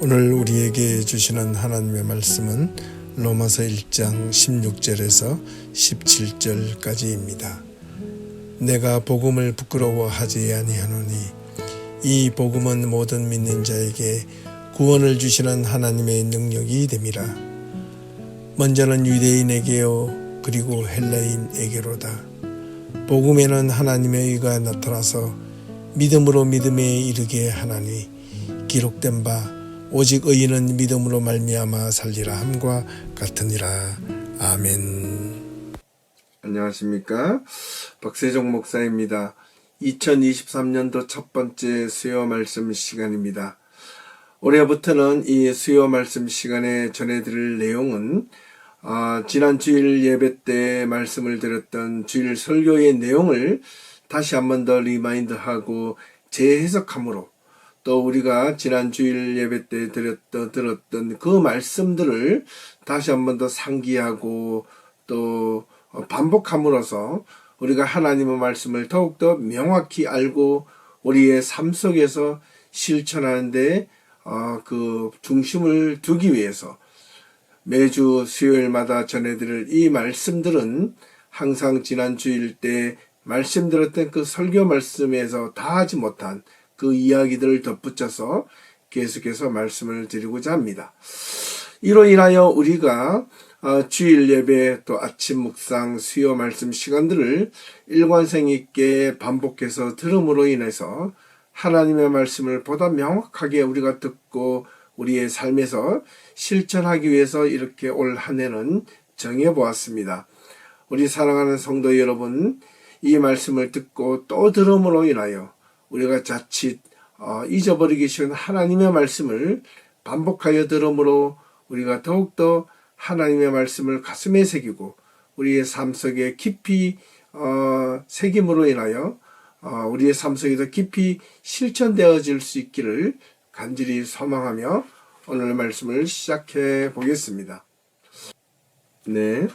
오늘 우리에게 주시는 하나님의 말씀은 로마서 1장 16절에서 17절까지입니다. 내가 복음을 부끄러워하지 아니하노니 이 복음은 모든 믿는 자에게 구원을 주시는 하나님의 능력이 됨이라. 먼저는 유대인에게요 그리고 헬라인에게로다. 복음에는 하나님의 의가 나타나서 믿음으로 믿음에 이르게 하나니 기록된 바 오직 의인은 믿음으로 말미암아 살리라 함과 같으니라. 아멘. 안녕하십니까, 박세종 목사입니다. 2023년도 첫 번째 수요 말씀 시간입니다. 올해부터는 이 수요 말씀 시간에 전해드릴 내용은 지난 주일 예배 때 말씀을 드렸던 주일 설교의 내용을 다시 한 번 더 리마인드하고 재해석함으로, 또 우리가 지난 주일 예배 때 들었던 그 말씀들을 다시 한 번 더 상기하고 또 반복함으로써 우리가 하나님의 말씀을 더욱더 명확히 알고 우리의 삶 속에서 실천하는데 그 중심을 두기 위해서 매주 수요일마다 전해드릴 이 말씀들은 항상 지난 주일 때 말씀드렸던 그 설교 말씀에서 다 하지 못한 그 이야기들을 덧붙여서 계속해서 말씀을 드리고자 합니다. 이로 인하여 우리가 주일 예배 또 아침 묵상 수요 말씀 시간들을 일관성 있게 반복해서 들음으로 인해서 하나님의 말씀을 보다 명확하게 우리가 듣고 우리의 삶에서 실천하기 위해서 이렇게 올 한 해는 정해보았습니다. 우리 사랑하는 성도 여러분, 이 말씀을 듣고 또 들음으로 인하여 우리가 자칫 잊어버리기 쉬운 하나님의 말씀을 반복하여 들음으로 우리가 더욱더 하나님의 말씀을 가슴에 새기고 우리의 삶 속에 깊이 새김으로 인하여 우리의 삶 속에서 깊이 실천되어질 수 있기를 간절히 소망하며 오늘 말씀을 시작해 보겠습니다. 네,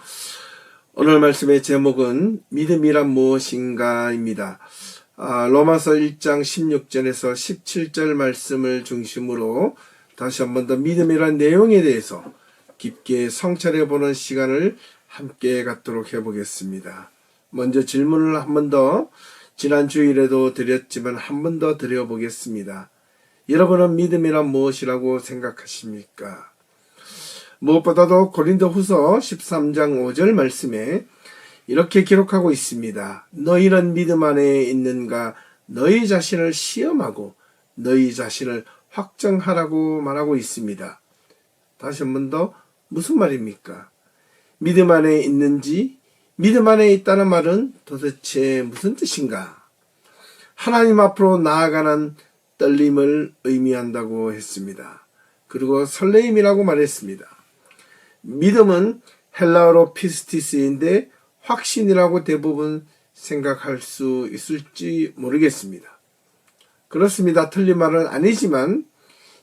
오늘 말씀의 제목은 믿음이란 무엇인가입니다. 로마서 1장 16절에서 17절 말씀을 중심으로 다시 한 번 더 믿음이란 내용에 대해서 깊게 성찰해 보는 시간을 함께 갖도록 해보겠습니다. 먼저 질문을 한 번 더, 지난 주일에도 드렸지만 한 번 더 드려보겠습니다. 여러분은 믿음이란 무엇이라고 생각하십니까? 무엇보다도 고린도후서 13장 5절 말씀에 이렇게 기록하고 있습니다. 너희는 믿음 안에 있는가? 너희 자신을 시험하고 너희 자신을 확정하라고 말하고 있습니다. 다시 한 번 더, 무슨 말입니까? 믿음 안에 있는지, 믿음 안에 있다는 말은 도대체 무슨 뜻인가? 하나님 앞으로 나아가는 떨림을 의미한다고 했습니다. 그리고 설레임이라고 말했습니다. 믿음은 헬라어로 피스티스인데 확신이라고 대부분 생각할 수 있을지 모르겠습니다. 그렇습니다. 틀린 말은 아니지만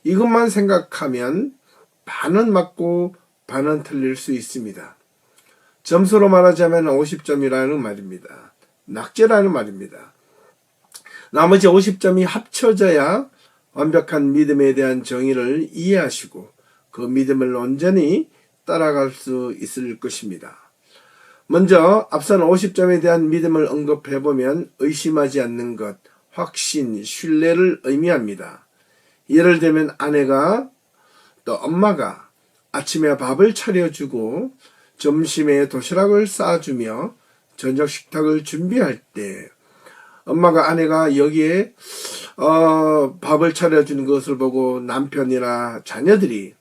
이것만 생각하면 반은 맞고 반은 틀릴 수 있습니다. 점수로 말하자면 50점이라는 말입니다. 낙제라는 말입니다. 나머지 50점이 합쳐져야 완벽한 믿음에 대한 정의를 이해하시고 그 믿음을 온전히 따라갈 수 있을 것입니다. 먼저 앞선 50점에 대한 믿음을 언급해보면 의심하지 않는 것, 확신, 신뢰를 의미합니다. 예를 들면 아내가 또 엄마가 아침에 밥을 차려주고 점심에 도시락을 싸주며 저녁 식탁을 준비할 때 엄마가 아내가 여기에 밥을 차려주는 것을 보고 남편이나 자녀들이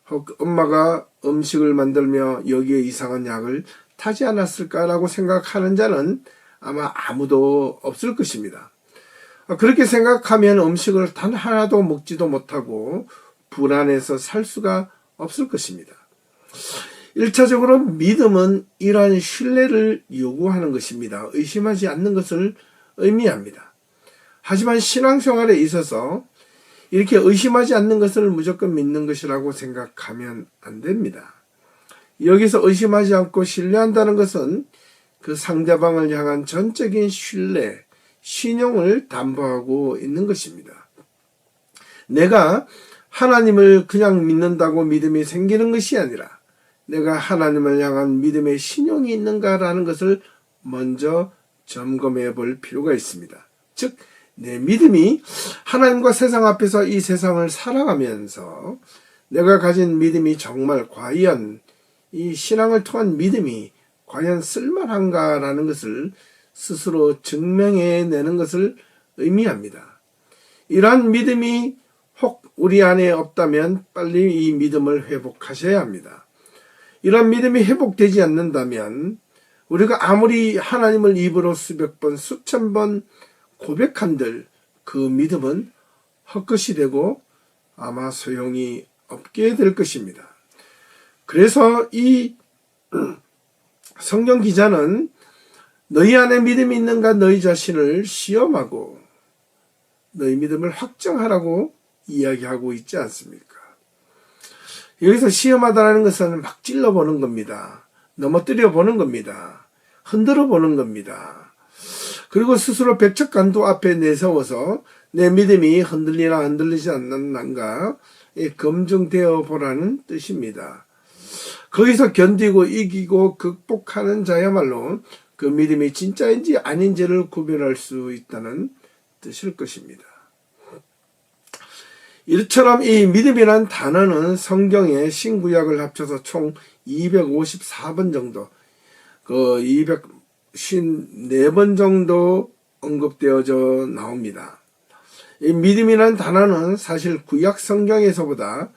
혹 엄마가 음식을 만들며 여기에 이상한 약을 타지 않았을까라고 생각하는 자는 아마 아무도 없을 것입니다. 그렇게 생각하면 음식을 단 하나도 먹지도 못하고 불안해서 살 수가 없을 것입니다. 1차적으로 믿음은 이러한 신뢰를 요구하는 것입니다. 의심하지 않는 것을 의미합니다. 하지만 신앙생활에 있어서 이렇게 의심하지 않는 것을 무조건 믿는 것이라고 생각하면 안 됩니다. 여기서 의심하지 않고 신뢰한다는 것은 그 상대방을 향한 전적인 신뢰, 신용을 담보하고 있는 것입니다. 내가 하나님을 그냥 믿는다고 믿음이 생기는 것이 아니라 내가 하나님을 향한 믿음의 신용이 있는가라는 것을 먼저 점검해 볼 필요가 있습니다. 즉, 내 믿음이 하나님과 세상 앞에서 이 세상을 살아가면서 내가 가진 믿음이 정말 과연 이 신앙을 통한 믿음이 과연 쓸만한가라는 것을 스스로 증명해내는 것을 의미합니다. 이러한 믿음이 혹 우리 안에 없다면 빨리 이 믿음을 회복하셔야 합니다. 이런 믿음이 회복되지 않는다면 우리가 아무리 하나님을 입으로 수백 번, 수천 번 고백한들 그 믿음은 헛것이 되고 아마 소용이 없게 될 것입니다. 그래서 이 성경 기자는 너희 안에 믿음이 있는가 너희 자신을 시험하고 너희 믿음을 확정하라고 이야기하고 있지 않습니까? 여기서 시험하다라는 것은 막 찔러보는 겁니다. 넘어뜨려 보는 겁니다. 흔들어 보는 겁니다. 그리고 스스로 백척간도 앞에 내세워서 내 믿음이 흔들리나 흔들리지 않는가 검증되어 보라는 뜻입니다. 거기서 견디고 이기고 극복하는 자야말로 그 믿음이 진짜인지 아닌지를 구별할 수 있다는 뜻일 것입니다. 이처럼 이 믿음이란 단어는 성경의 신구약을 합쳐서 총 254번 정도, 그 254번 정도 언급되어져 나옵니다. 이 믿음이란 단어는 사실 구약 성경에서보다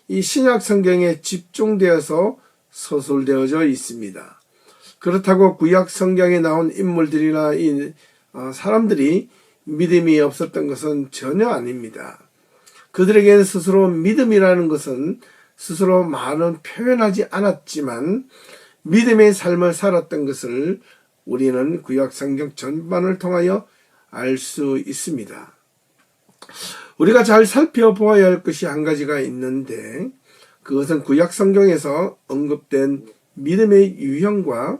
이 신약 성경에 집중되어서 서술되어져 있습니다. 그렇다고 구약 성경에 나온 인물들이나 사람들이 믿음이 없었던 것은 전혀 아닙니다. 그들에게는 스스로 믿음이라는 것은 스스로 말은 표현하지 않았지만 믿음의 삶을 살았던 것을 우리는 구약 성경 전반을 통하여 알 수 있습니다. 우리가 잘 살펴보아야 할 것이 한 가지가 있는데 그것은 구약 성경에서 언급된 믿음의 유형과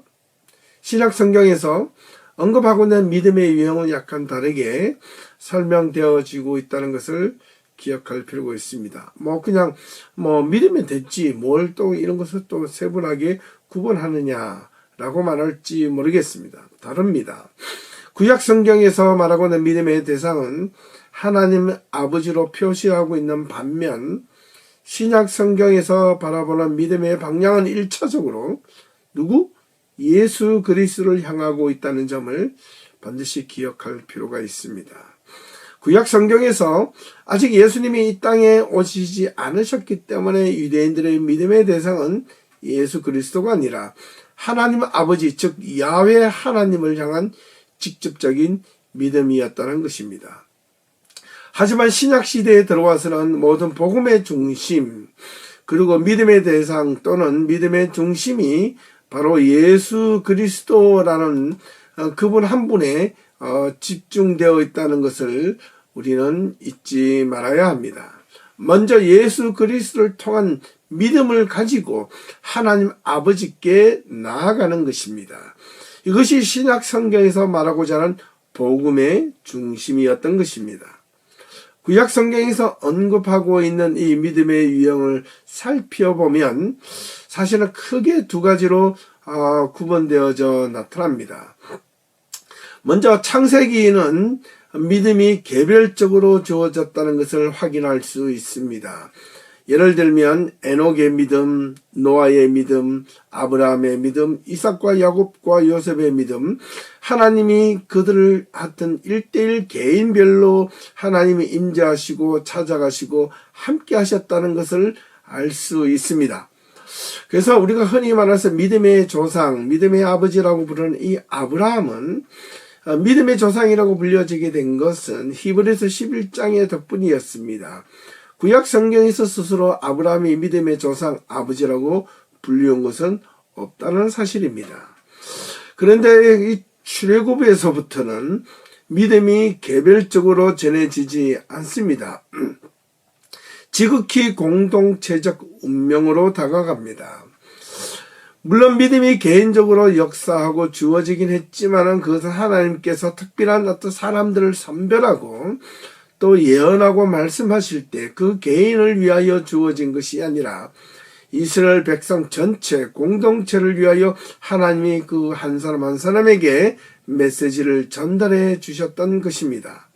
신약 성경에서 언급하고 있는 믿음의 유형은 약간 다르게 설명되어지고 있다는 것을 기억할 필요가 있습니다. 그냥 믿으면 됐지 뭘 또 이런 것을 또 세분하게 구분하느냐라고 말할지 모르겠습니다. 다릅니다. 구약 성경에서 말하고 있는 믿음의 대상은 하나님 아버지로 표시하고 있는 반면 신약 성경에서 바라보는 믿음의 방향은 1차적으로 누구? 예수 그리스도를 향하고 있다는 점을 반드시 기억할 필요가 있습니다. 구약 성경에서 아직 예수님이 이 땅에 오시지 않으셨기 때문에 유대인들의 믿음의 대상은 예수 그리스도가 아니라 하나님 아버지 즉 야훼 하나님을 향한 직접적인 믿음이었다는 것입니다. 하지만 신약시대에 들어와서는 모든 복음의 중심 그리고 믿음의 대상 또는 믿음의 중심이 바로 예수 그리스도라는 그분 한 분에 집중되어 있다는 것을 우리는 잊지 말아야 합니다. 먼저 예수 그리스도를 통한 믿음을 가지고 하나님 아버지께 나아가는 것입니다. 이것이 신약 성경에서 말하고자 하는 복음의 중심이었던 것입니다. 구약 성경에서 언급하고 있는 이 믿음의 유형을 살펴보면 사실은 크게 두 가지로 구분되어져 나타납니다. 먼저 창세기에는 믿음이 개별적으로 주어졌다는 것을 확인할 수 있습니다. 예를 들면 에녹의 믿음, 노아의 믿음, 아브라함의 믿음, 이삭과 야곱과 요셉의 믿음, 하나님이 그들을 하여튼 1:1 개인별로 하나님이 임재하시고 찾아가시고 함께 하셨다는 것을 알 수 있습니다. 그래서 우리가 흔히 말해서 믿음의 조상, 믿음의 아버지라고 부르는 이 아브라함은 믿음의 조상이라고 불려지게 된 것은 히브리서 11장의 덕분이었습니다. 구약 성경에서 스스로 아브라함이 믿음의 조상 아버지라고 불리운 것은 없다는 사실입니다. 그런데 이 출애굽에서부터는 믿음이 개별적으로 전해지지 않습니다. 지극히 공동체적 운명으로 다가갑니다. 물론 믿음이 개인적으로 역사하고 주어지긴 했지만은 그것은 하나님께서 특별한 어떤 사람들을 선별하고 또 예언하고 말씀하실 때 그 개인을 위하여 주어진 것이 아니라 이스라엘 백성 전체 공동체를 위하여 하나님이 그 한 사람 한 사람에게 메시지를 전달해 주셨던 것입니다.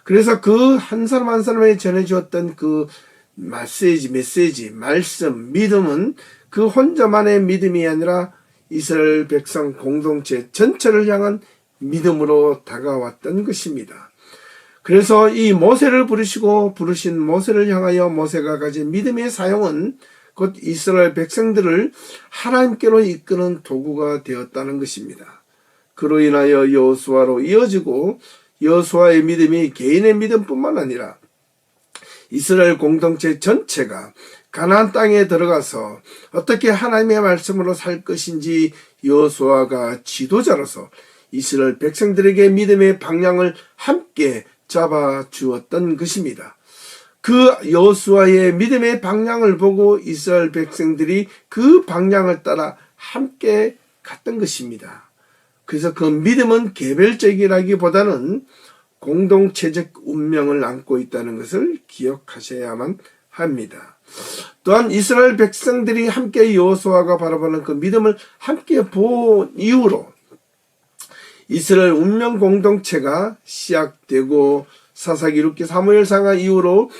그래서 그 한 사람 한 사람에게 전해 주었던 그 메시지, 말씀, 믿음은 그 혼자만의 믿음이 아니라 이스라엘 백성 공동체 전체를 향한 믿음으로 다가왔던 것입니다. 그래서 이 모세를 부르신 모세를 향하여 모세가 가진 믿음의 사용은 곧 이스라엘 백성들을 하나님께로 이끄는 도구가 되었다는 것입니다. 그로 인하여 여호수아로 이어지고 여호수아의 믿음이 개인의 믿음뿐만 아니라 이스라엘 공동체 전체가 가나안 땅에 들어가서 어떻게 하나님의 말씀으로 살 것인지 여호수아가 지도자로서 이스라엘 백성들에게 믿음의 방향을 함께 잡아 주었던 것입니다. 그 여호수아의 믿음의 방향을 보고 이스라엘 백성들이 그 방향을 따라 함께 갔던 것입니다. 그래서 그 믿음은 개별적이라기보다는 공동체적 운명을 안고 있다는 것을 기억하셔야만 합니다. 또한 이스라엘 백성들이 함께 여호수아가 바라보는 그 믿음을 함께 본 이후로 이스라엘 운명 공동체가 시작되고 사사기 룻기 사무엘상하 이후로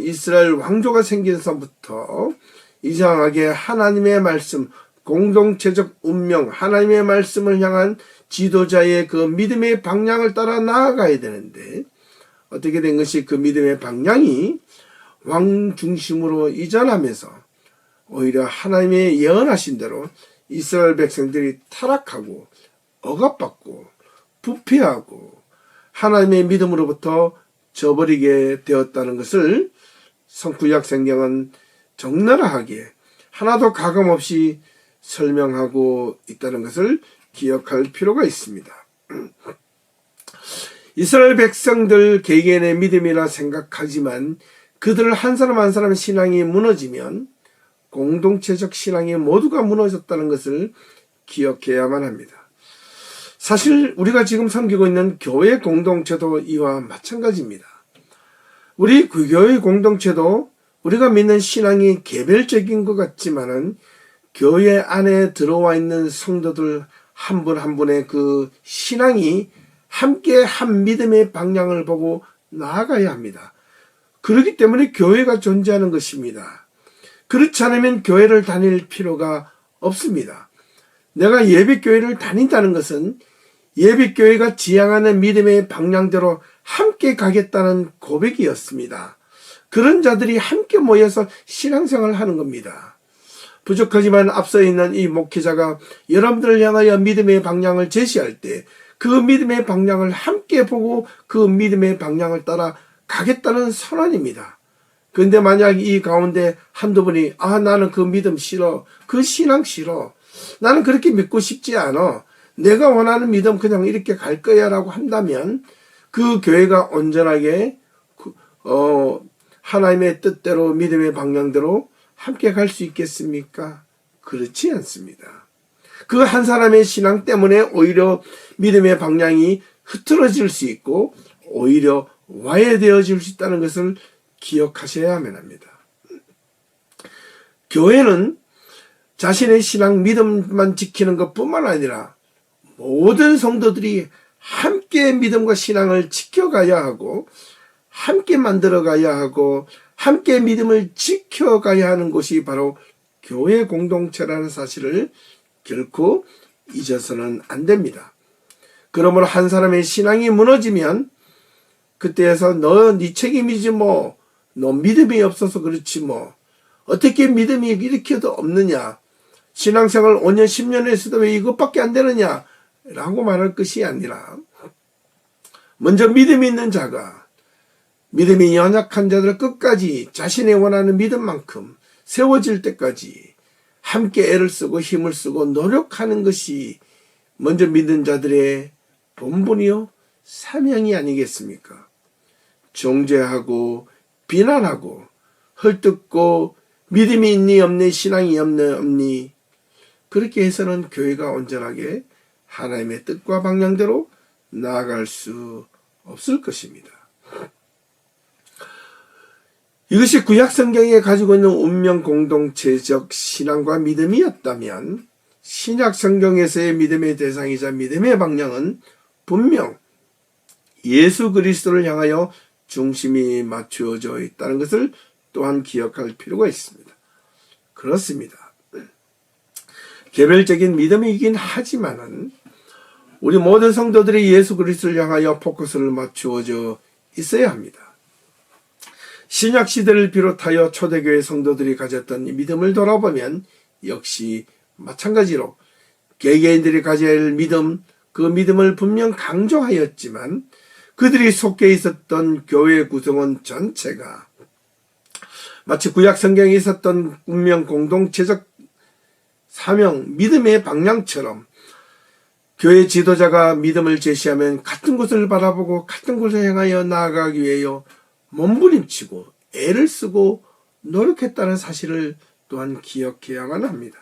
이스라엘 왕조가 생긴 선부터 이상하게 하나님의 말씀, 공동체적 운명, 하나님의 말씀을 향한 지도자의 그 믿음의 방향을 따라 나아가야 되는데 어떻게 된 것이 그 믿음의 방향이 왕 중심으로 이전하면서 오히려 하나님의 예언하신 대로 이스라엘 백성들이 타락하고 억압받고 부패하고 하나님의 믿음으로부터 저버리게 되었다는 것을 구약 성경은 적나라하게 하나도 가감없이 설명하고 있다는 것을 기억할 필요가 있습니다. 이스라엘 백성들 개개인의 믿음이라 생각하지만 그들 한 사람 한 사람의 신앙이 무너지면 공동체적 신앙이 모두가 무너졌다는 것을 기억해야만 합니다. 사실 우리가 지금 섬기고 있는 교회 공동체도 이와 마찬가지입니다. 우리 그 교회 공동체도 우리가 믿는 신앙이 개별적인 것 같지만은 교회 안에 들어와 있는 성도들 한 분 한 분의 그 신앙이 함께 한 믿음의 방향을 보고 나아가야 합니다. 그렇기 때문에 교회가 존재하는 것입니다. 그렇지 않으면 교회를 다닐 필요가 없습니다. 내가 예배교회를 다닌다는 것은 예배교회가 지향하는 믿음의 방향대로 함께 가겠다는 고백이었습니다. 그런 자들이 함께 모여서 신앙생활을 하는 겁니다. 부족하지만 앞서 있는 이 목회자가 여러분들을 향하여 믿음의 방향을 제시할 때 그 믿음의 방향을 함께 보고 그 믿음의 방향을 따라 가겠다는 선언입니다. 그런데 만약 이 가운데 한두 분이 나는 그 믿음 싫어, 그 신앙 싫어, 나는 그렇게 믿고 싶지 않아, 내가 원하는 믿음 그냥 이렇게 갈 거야 라고 한다면 그 교회가 온전하게 하나님의 뜻대로 믿음의 방향대로 함께 갈 수 있겠습니까? 그렇지 않습니다. 그 한 사람의 신앙 때문에 오히려 믿음의 방향이 흐트러질 수 있고 오히려 와해되어질 수 있다는 것을 기억하셔야만 합니다. 교회는 자신의 신앙 믿음만 지키는 것뿐만 아니라 모든 성도들이 함께 믿음과 신앙을 지켜가야 하고 함께 만들어가야 하고 함께 믿음을 지켜가야 하는 곳이 바로 교회 공동체라는 사실을 결코 잊어서는 안 됩니다. 그러므로 한 사람의 신앙이 무너지면 그때에서 네 책임이지 뭐, 너 믿음이 없어서 그렇지 뭐, 어떻게 믿음이 이렇게도 없느냐, 신앙생활 5년 10년 했어도 왜 이것밖에 안 되느냐 라고 말할 것이 아니라 먼저 믿음이 있는 자가 믿음이 연약한 자들을 끝까지 자신의 원하는 믿음만큼 세워질 때까지 함께 애를 쓰고 힘을 쓰고 노력하는 것이 먼저 믿는 자들의 본분이요 사명이 아니겠습니까? 정죄하고 비난하고 헐뜯고 믿음이 있니 없니 신앙이 없니 그렇게 해서는 교회가 온전하게 하나님의 뜻과 방향대로 나아갈 수 없을 것입니다. 이것이 구약 성경에 가지고 있는 운명 공동체적 신앙과 믿음이었다면 신약 성경에서의 믿음의 대상이자 믿음의 방향은 분명 예수 그리스도를 향하여 중심이 맞추어져 있다는 것을 또한 기억할 필요가 있습니다. 그렇습니다. 개별적인 믿음이긴 하지만은 우리 모든 성도들이 예수 그리스도를 향하여 포커스를 맞추어져 있어야 합니다. 신약 시대를 비롯하여 초대교회 성도들이 가졌던 이 믿음을 돌아보면 역시 마찬가지로 개개인들이 가져야 할 믿음, 그 믿음을 분명 강조하였지만 그들이 속해 있었던 교회 구성원 전체가 마치 구약 성경에 있었던 운명 공동체적 사명, 믿음의 방향처럼 교회 지도자가 믿음을 제시하면 같은 곳을 바라보고 같은 곳을 향하여 나아가기 위하여 몸부림치고 애를 쓰고 노력했다는 사실을 또한 기억해야만 합니다.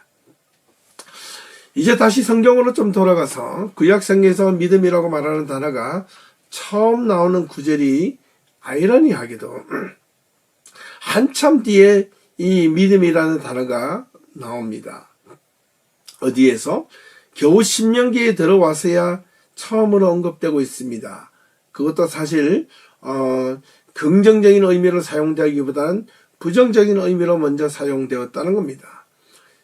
이제 다시 성경으로 좀 돌아가서 구약 성경에서 믿음이라고 말하는 단어가 처음 나오는 구절이 아이러니하게도 한참 뒤에 이 믿음이라는 단어가 나옵니다. 어디에서? 겨우 신명기에 들어와서야 처음으로 언급되고 있습니다. 그것도 사실 긍정적인 의미로 사용되기보다는 부정적인 의미로 먼저 사용되었다는 겁니다.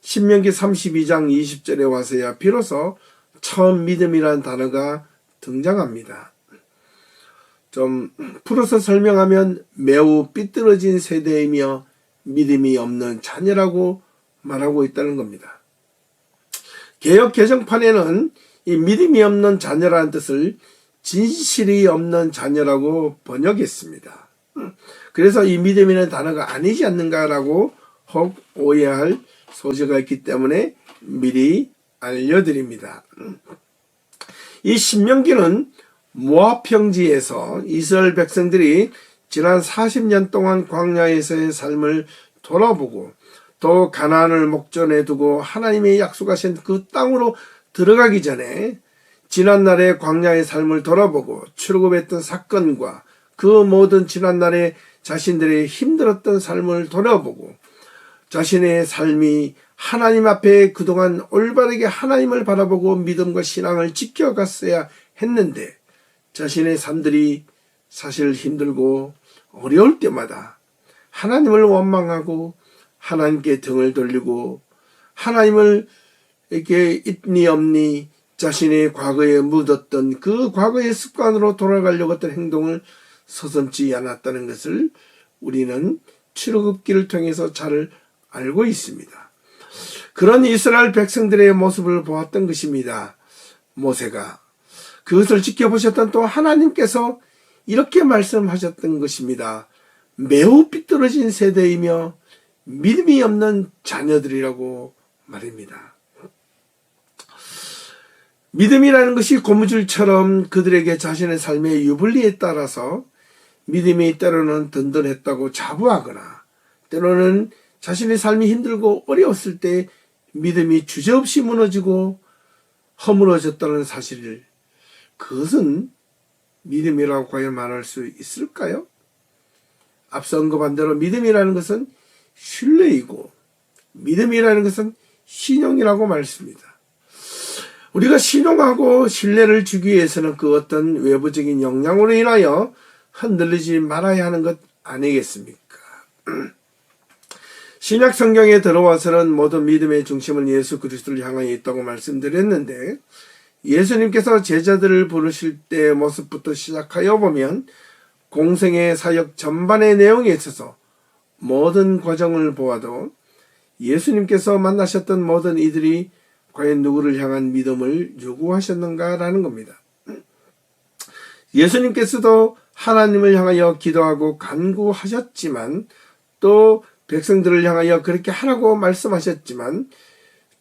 신명기 32장 20절에 와서야 비로소 처음 믿음이라는 단어가 등장합니다. 좀 풀어서 설명하면 매우 삐뚤어진 세대이며 믿음이 없는 자녀라고 말하고 있다는 겁니다. 개역 개정판에는 이 믿음이 없는 자녀라는 뜻을 진실이 없는 자녀라고 번역했습니다. 그래서 이 믿음이라는 단어가 아니지 않는가라고 혹 오해할 소지가 있기 때문에 미리 알려드립니다. 이 신명기는 모압 평지에서 이스라엘 백성들이 지난 40년 동안 광야에서의 삶을 돌아보고 또 가나안을 목전에 두고 하나님의 약속하신 그 땅으로 들어가기 전에 지난날의 광야의 삶을 돌아보고 출애굽했던 사건과 그 모든 지난날의 자신들의 힘들었던 삶을 돌아보고 자신의 삶이 하나님 앞에 그동안 올바르게 하나님을 바라보고 믿음과 신앙을 지켜갔어야 했는데 자신의 삶들이 사실 힘들고 어려울 때마다 하나님을 원망하고 하나님께 등을 돌리고 하나님을 이렇게 있니 없니 자신의 과거에 묻었던 그 과거의 습관으로 돌아가려고 했던 행동을 서슴지 않았다는 것을 우리는 출애굽기를 통해서 잘 알고 있습니다. 그런 이스라엘 백성들의 모습을 보았던 것입니다. 모세가 그것을 지켜보셨던 또 하나님께서 이렇게 말씀하셨던 것입니다. 매우 삐뚤어진 세대이며 믿음이 없는 자녀들이라고 말입니다. 믿음이라는 것이 고무줄처럼 그들에게 자신의 삶의 유불리에 따라서 믿음이 때로는 든든했다고 자부하거나 때로는 자신의 삶이 힘들고 어려웠을 때 믿음이 주저없이 무너지고 허물어졌다는 사실을 그것은 믿음이라고 과연 말할 수 있을까요? 앞서 언급한 대로 믿음이라는 것은 신뢰이고 믿음이라는 것은 신용이라고 말했습니다. 우리가 신용하고 신뢰를 주기 위해서는 그 어떤 외부적인 영향으로 인하여 흔들리지 말아야 하는 것 아니겠습니까? 신약 성경에 들어와서는 모든 믿음의 중심은 예수 그리스도를 향하여 있다고 말씀드렸는데 예수님께서 제자들을 부르실 때의 모습부터 시작하여 보면 공생의 사역 전반의 내용에 있어서 모든 과정을 보아도 예수님께서 만나셨던 모든 이들이 과연 누구를 향한 믿음을 요구하셨는가라는 겁니다. 예수님께서도 하나님을 향하여 기도하고 간구하셨지만 또 백성들을 향하여 그렇게 하라고 말씀하셨지만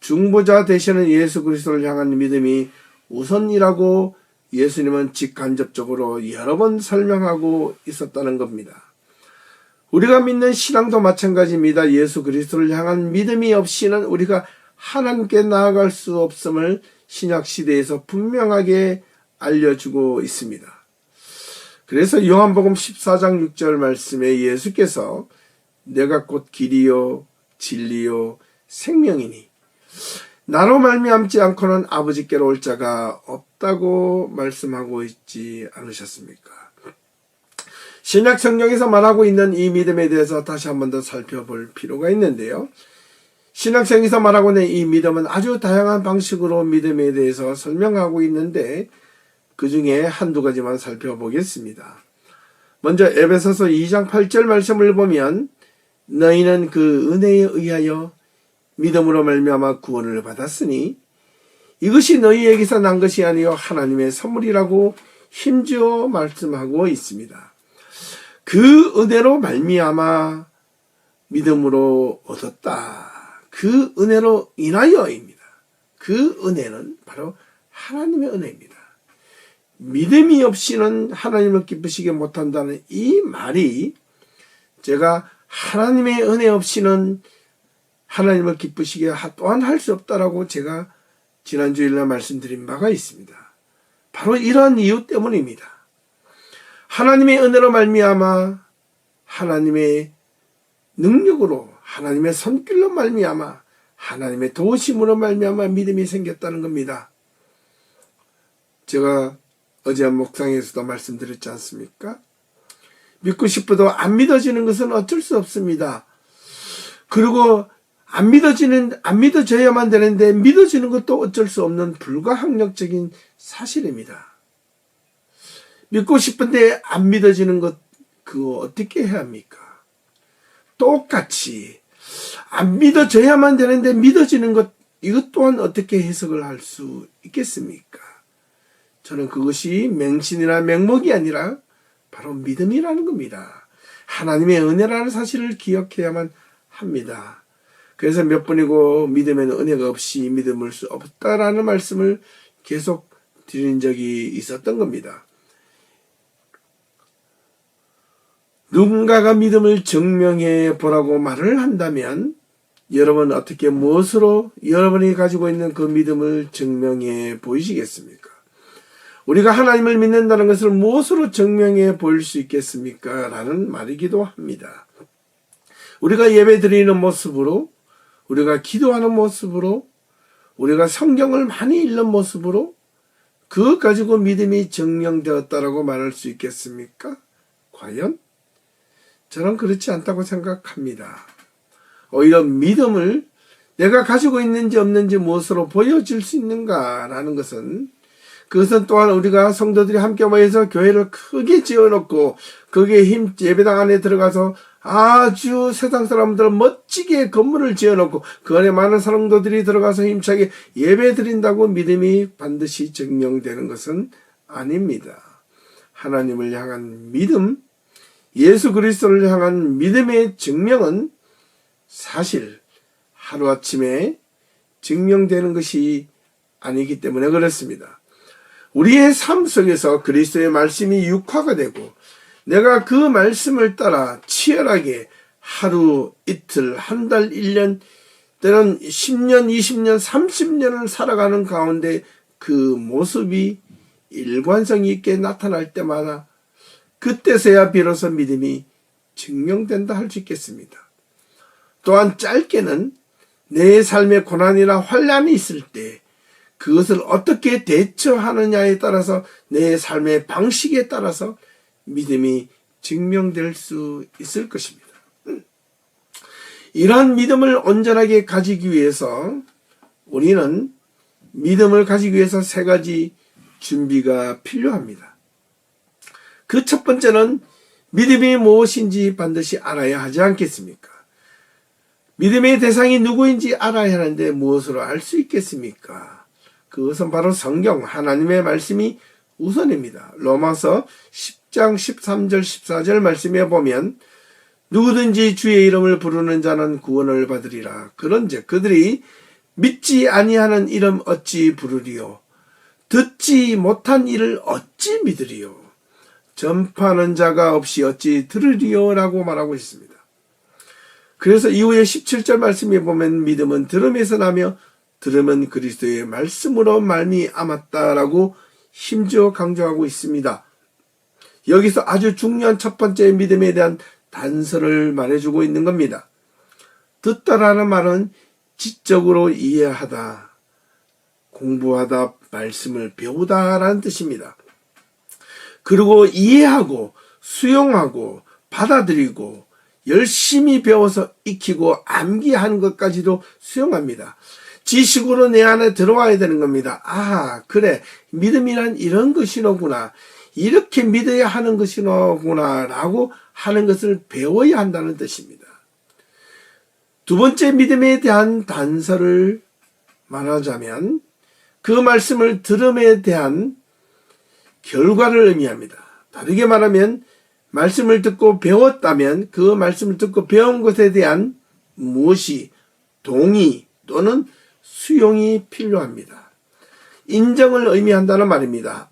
중보자 되시는 예수 그리스도를 향한 믿음이 우선이라고 예수님은 직간접적으로 여러 번 설명하고 있었다는 겁니다. 우리가 믿는 신앙도 마찬가지입니다. 예수 그리스도를 향한 믿음이 없이는 우리가 하나님께 나아갈 수 없음을 신약시대에서 분명하게 알려주고 있습니다. 그래서 요한복음 14장 6절 말씀에 예수께서 내가 곧 길이요 진리요 생명이니 나로 말미암지 않고는 아버지께로 올 자가 없다고 말씀하고 있지 않으셨습니까? 신약 성경에서 말하고 있는 이 믿음에 대해서 다시 한 번 더 살펴볼 필요가 있는데요. 신약 성경에서 말하고 있는 이 믿음은 아주 다양한 방식으로 믿음에 대해서 설명하고 있는데 그 중에 한두 가지만 살펴보겠습니다. 먼저 에베소서 2장 8절 말씀을 보면 너희는 그 은혜에 의하여 믿음으로 말미암아 구원을 받았으니 이것이 너희에게서 난 것이 아니요 하나님의 선물이라고 힘주어 말씀하고 있습니다. 그 은혜로 말미암아 믿음으로 얻었다. 그 은혜로 인하여입니다. 그 은혜는 바로 하나님의 은혜입니다. 믿음이 없이는 하나님을 기쁘시게 못한다는 이 말이 제가 하나님의 은혜 없이는 하나님을 기쁘시게 또한 할 수 없다라고 제가 지난주일날 말씀드린 바가 있습니다. 바로 이러한 이유 때문입니다. 하나님의 은혜로 말미암아 하나님의 능력으로 하나님의 손길로 말미암아 하나님의 도우심으로 말미암아 믿음이 생겼다는 겁니다. 제가 어제 목상에서도 말씀드렸지 않습니까? 믿고 싶어도 안 믿어지는 것은 어쩔 수 없습니다. 그리고 안 믿어져야만 되는데 믿어지는 것도 어쩔 수 없는 불가항력적인 사실입니다. 믿고 싶은데 안 믿어지는 것, 그거 어떻게 해야 합니까? 똑같이 안 믿어져야만 되는데 믿어지는 것, 이것 또한 어떻게 해석을 할 수 있겠습니까? 저는 그것이 맹신이나 맹목이 아니라 바로 믿음이라는 겁니다. 하나님의 은혜라는 사실을 기억해야만 합니다. 그래서 몇 번이고 믿음에는 은혜가 없이 믿음을 수 없다라는 말씀을 계속 드린 적이 있었던 겁니다. 누군가가 믿음을 증명해 보라고 말을 한다면 여러분 어떻게 무엇으로 여러분이 가지고 있는 그 믿음을 증명해 보이시겠습니까? 우리가 하나님을 믿는다는 것을 무엇으로 증명해 보일 수 있겠습니까? 라는 말이기도 합니다. 우리가 예배 드리는 모습으로, 우리가 기도하는 모습으로, 우리가 성경을 많이 읽는 모습으로 그것 가지고 믿음이 증명되었다라고 말할 수 있겠습니까? 과연? 저는 그렇지 않다고 생각합니다. 오히려 믿음을 내가 가지고 있는지 없는지 무엇으로 보여질 수 있는가라는 것은 그것은 또한 우리가 성도들이 함께 모여서 교회를 크게 지어놓고 거기에 예배당 안에 들어가서 아주 세상 사람들은 멋지게 건물을 지어놓고 그 안에 많은 성도들이 들어가서 힘차게 예배 드린다고 믿음이 반드시 증명되는 것은 아닙니다. 하나님을 향한 믿음, 예수 그리스도를 향한 믿음의 증명은 사실 하루아침에 증명되는 것이 아니기 때문에 그렇습니다. 우리의 삶 속에서 그리스도의 말씀이 육화가 되고 내가 그 말씀을 따라 치열하게 하루, 이틀, 한 달, 1년, 때는 10년, 20년, 30년을 살아가는 가운데 그 모습이 일관성 있게 나타날 때마다 그때서야 비로소 믿음이 증명된다 할 수 있겠습니다. 또한 짧게는 내 삶의 고난이나 환난이 있을 때 그것을 어떻게 대처하느냐에 따라서 내 삶의 방식에 따라서 믿음이 증명될 수 있을 것입니다. 이러한 믿음을 온전하게 가지기 위해서 우리는 믿음을 가지기 위해서 세 가지 준비가 필요합니다. 그 첫 번째는 믿음이 무엇인지 반드시 알아야 하지 않겠습니까? 믿음의 대상이 누구인지 알아야 하는데 무엇으로 알 수 있겠습니까? 그것은 바로 성경, 하나님의 말씀이 우선입니다. 로마서 10장 13절 14절 말씀에 보면 누구든지 주의 이름을 부르는 자는 구원을 받으리라. 그런즉 그들이 믿지 아니하는 이름 어찌 부르리요? 듣지 못한 이를 어찌 믿으리요? 전파하는 자가 없이 어찌 들으리요? 라고 말하고 있습니다. 그래서 이후에 17절 말씀에 보면 믿음은 들음에서 나며 들음은 그리스도의 말씀으로 말미암았다라고 힘주어 강조하고 있습니다. 여기서 아주 중요한 첫 번째 믿음에 대한 단서를 말해주고 있는 겁니다. 듣다라는 말은 지적으로 이해하다, 공부하다, 말씀을 배우다라는 뜻입니다. 그리고 이해하고 수용하고 받아들이고 열심히 배워서 익히고 암기하는 것까지도 수용합니다. 지식으로 내 안에 들어와야 되는 겁니다. 아, 그래, 믿음이란 이런 것이로구나, 이렇게 믿어야 하는 것이로구나 라고 하는 것을 배워야 한다는 뜻입니다. 두 번째 믿음에 대한 단서를 말하자면 그 말씀을 들음에 대한 결과를 의미합니다. 다르게 말하면 말씀을 듣고 배웠다면 그 말씀을 듣고 배운 것에 대한 무엇이 동의 또는 수용이 필요합니다. 인정을 의미한다는 말입니다.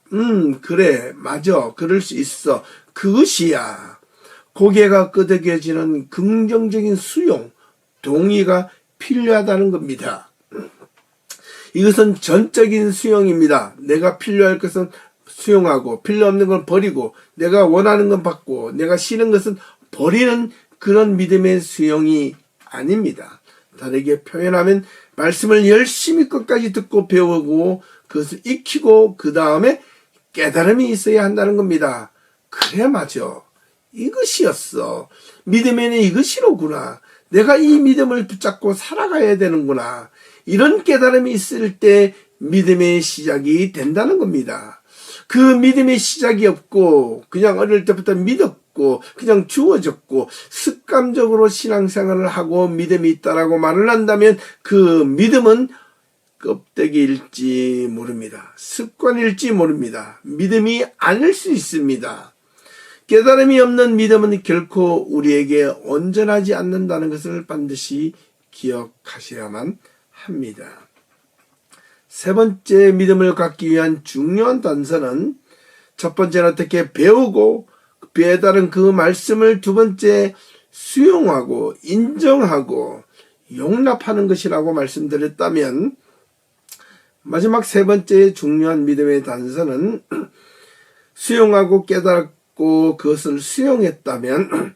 그래, 맞아, 그럴 수 있어, 그것이야. 고개가 끄덕여지는 긍정적인 수용, 동의가 필요하다는 겁니다. 이것은 전적인 수용입니다. 내가 필요할 것은 수용하고 필요 없는 건 버리고 내가 원하는 건 받고 내가 싫은 것은 버리는 그런 믿음의 수용이 아닙니다. 다르게 표현하면 말씀을 열심히 끝까지 듣고 배우고 그것을 익히고 그 다음에 깨달음이 있어야 한다는 겁니다. 그래, 맞아, 이것이었어, 믿음에는 이것이로구나, 내가 이 믿음을 붙잡고 살아가야 되는구나, 이런 깨달음이 있을 때 믿음의 시작이 된다는 겁니다. 그 믿음의 시작이 없고 그냥 어릴 때부터 믿었고 그냥 주어졌고 습관적으로 신앙생활을 하고 믿음이 있다라고 말을 한다면 그 믿음은 껍데기일지 모릅니다. 습관일지 모릅니다. 믿음이 아닐 수 있습니다. 깨달음이 없는 믿음은 결코 우리에게 온전하지 않는다는 것을 반드시 기억하셔야만 합니다. 세 번째 믿음을 갖기 위한 중요한 단서는 첫 번째는 어떻게 배우고 배달은 그 말씀을 두 번째 수용하고 인정하고 용납하는 것이라고 말씀드렸다면 마지막 세 번째 중요한 믿음의 단서는 수용하고 깨달았고 그것을 수용했다면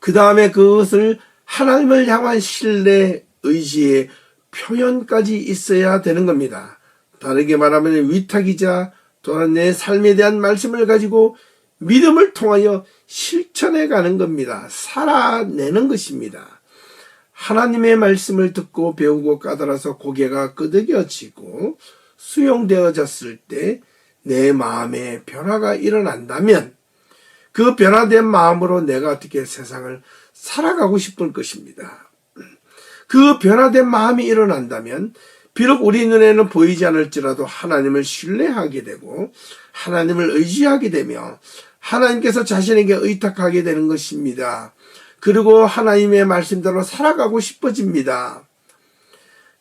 그 다음에 그것을 하나님을 향한 신뢰, 의지의 표현까지 있어야 되는 겁니다. 다르게 말하면 위탁이자 또한 내 삶에 대한 말씀을 가지고 믿음을 통하여 실천해 가는 겁니다. 살아내는 것입니다. 하나님의 말씀을 듣고 배우고 까달아서 고개가 끄덕여지고 수용되어졌을 때 내 마음에 변화가 일어난다면 그 변화된 마음으로 내가 어떻게 세상을 살아가고 싶을 것입니다. 그 변화된 마음이 일어난다면 비록 우리 눈에는 보이지 않을지라도 하나님을 신뢰하게 되고 하나님을 의지하게 되며 하나님께서 자신에게 의탁하게 되는 것입니다. 그리고 하나님의 말씀대로 살아가고 싶어집니다.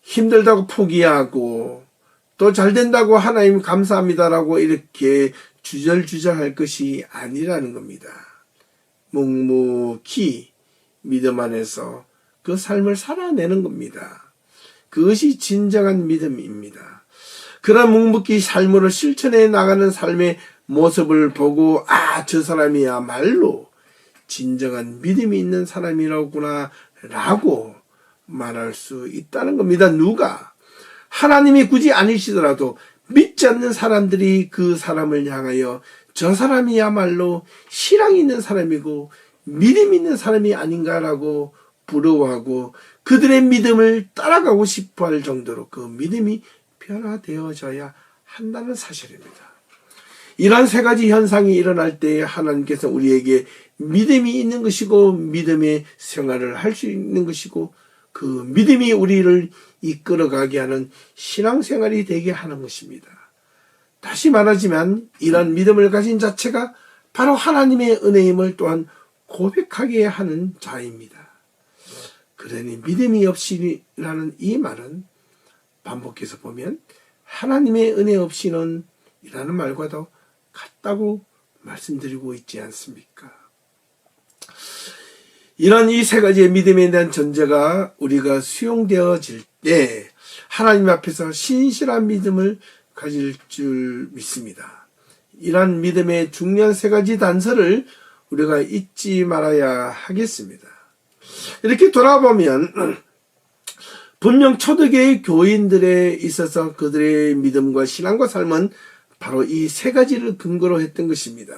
힘들다고 포기하고 또 잘된다고 하나님 감사합니다라고 이렇게 주절주절할 것이 아니라는 겁니다. 묵묵히 믿음 안에서 그 삶을 살아내는 겁니다. 그것이 진정한 믿음입니다. 그런 묵묵히 삶으로 실천해 나가는 삶의 모습을 보고 저 사람이야말로 진정한 믿음이 있는 사람이라구나 라고 말할 수 있다는 겁니다. 누가? 하나님이 굳이 아니시더라도 믿지 않는 사람들이 그 사람을 향하여 저 사람이야말로 신앙이 있는 사람이고 믿음 있는 사람이 아닌가라고 부러워하고 그들의 믿음을 따라가고 싶어 할 정도로 그 믿음이 변화되어져야 한다는 사실입니다. 이러한 세 가지 현상이 일어날 때 하나님께서 우리에게 믿음이 있는 것이고 믿음의 생활을 할 수 있는 것이고 그 믿음이 우리를 이끌어가게 하는 신앙생활이 되게 하는 것입니다. 다시 말하지만 이러한 믿음을 가진 자체가 바로 하나님의 은혜임을 또한 고백하게 하는 자입니다. 그러니 믿음이 없이라는 이 말은 반복해서 보면 하나님의 은혜 없이는 이라는 말과도 같다고 말씀드리고 있지 않습니까? 이런 이 세 가지의 믿음에 대한 전제가 우리가 수용되어질 때 하나님 앞에서 신실한 믿음을 가질 줄 믿습니다. 이러한 믿음의 중요한 세 가지 단서를 우리가 잊지 말아야 하겠습니다. 이렇게 돌아보면 분명 초대교회 교인들에 있어서 그들의 믿음과 신앙과 삶은 바로 이 세 가지를 근거로 했던 것입니다.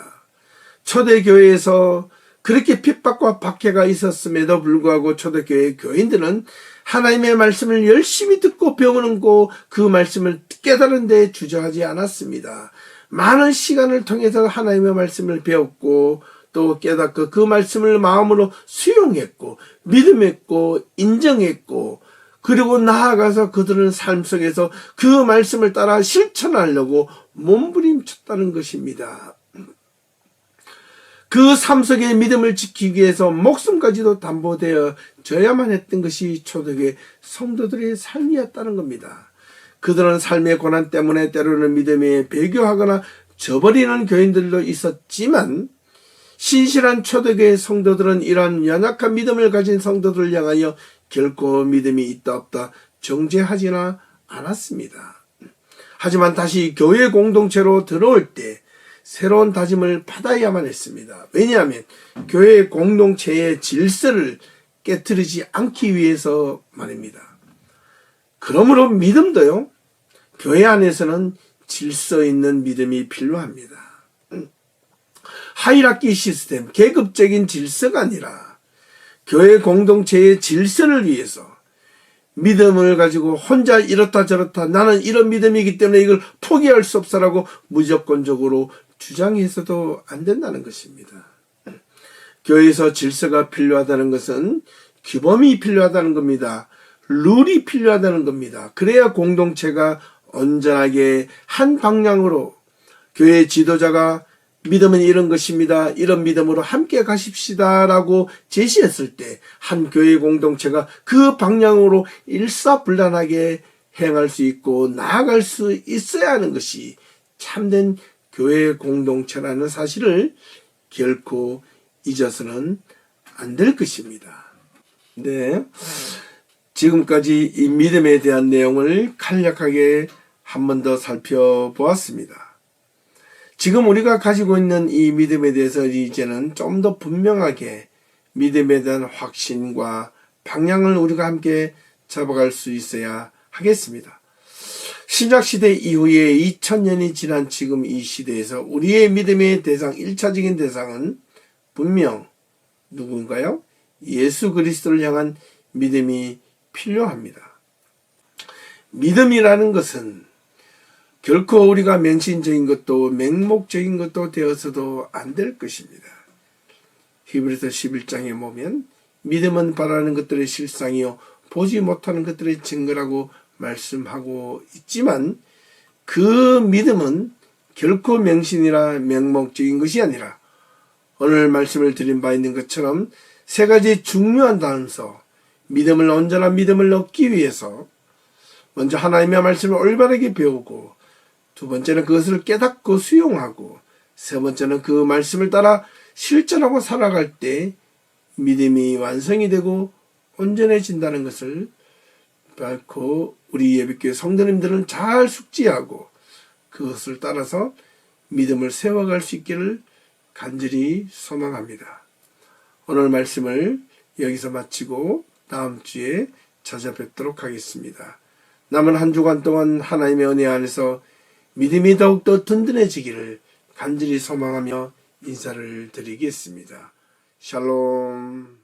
초대교회에서 그렇게 핍박과 박해가 있었음에도 불구하고 초대교회 교인들은 하나님의 말씀을 열심히 듣고 배우는고 그 말씀을 깨달은 데 주저하지 않았습니다. 많은 시간을 통해서 하나님의 말씀을 배웠고 또 깨닫고 그 말씀을 마음으로 수용했고 믿음했고 인정했고 그리고 나아가서 그들은 삶 속에서 그 말씀을 따라 실천하려고 몸부림쳤다는 것입니다. 그 삶 속의 믿음을 지키기 위해서 목숨까지도 담보되어져야만 했던 것이 초대교회 성도들의 삶이었다는 겁니다. 그들은 삶의 고난 때문에 때로는 믿음에 배교하거나 저버리는 교인들도 있었지만 신실한 초대교회 성도들은 이러한 연약한 믿음을 가진 성도들을 향하여 결코 믿음이 있다 없다 정죄하지는 않았습니다. 하지만 다시 교회 공동체로 들어올 때 새로운 다짐을 받아야만 했습니다. 왜냐하면 교회 공동체의 질서를 깨트리지 않기 위해서 말입니다. 그러므로 믿음도요, 교회 안에서는 질서 있는 믿음이 필요합니다. 하이라키 시스템, 계급적인 질서가 아니라 교회 공동체의 질서를 위해서 믿음을 가지고 혼자 이렇다 저렇다 나는 이런 믿음이기 때문에 이걸 포기할 수 없어라고 무조건적으로 주장해서도 안 된다는 것입니다. 교회에서 질서가 필요하다는 것은 규범이 필요하다는 겁니다. 룰이 필요하다는 겁니다. 그래야 공동체가 온전하게 한 방향으로 교회 지도자가 믿음은 이런 것입니다. 이런 믿음으로 함께 가십시다 라고 제시했을 때 한 교회 공동체가 그 방향으로 일사불란하게 행할 수 있고 나아갈 수 있어야 하는 것이 참된 교회 공동체라는 사실을 결코 잊어서는 안 될 것입니다. 네, 지금까지 이 믿음에 대한 내용을 간략하게 한 번 더 살펴보았습니다. 지금 우리가 가지고 있는 이 믿음에 대해서 이제는 좀 더 분명하게 믿음에 대한 확신과 방향을 우리가 함께 잡아갈 수 있어야 하겠습니다. 신약시대 이후에 2000년이 지난 지금 이 시대에서 우리의 믿음의 대상, 1차적인 대상은 분명 누군가요? 예수 그리스도를 향한 믿음이 필요합니다. 믿음이라는 것은 결코 우리가 맹신적인 것도 맹목적인 것도 되어서도 안 될 것입니다. 히브리서 11장에 보면 믿음은 바라는 것들의 실상이요 보지 못하는 것들의 증거라고 말씀하고 있지만 그 믿음은 결코 맹신이라 맹목적인 것이 아니라 오늘 말씀을 드린 바 있는 것처럼 세 가지 중요한 단서, 믿음을 온전한 믿음을 얻기 위해서 먼저 하나님의 말씀을 올바르게 배우고 두 번째는 그것을 깨닫고 수용하고 세 번째는 그 말씀을 따라 실천하고 살아갈 때 믿음이 완성이 되고 온전해진다는 것을 결코 우리 예배교회 성도님들은 잘 숙지하고 그것을 따라서 믿음을 세워갈 수 있기를 간절히 소망합니다. 오늘 말씀을 여기서 마치고 다음 주에 찾아뵙도록 하겠습니다. 남은 한 주간 동안 하나님의 은혜 안에서 믿음이 더욱더 든든해지기를 간절히 소망하며 인사를 드리겠습니다. 샬롬.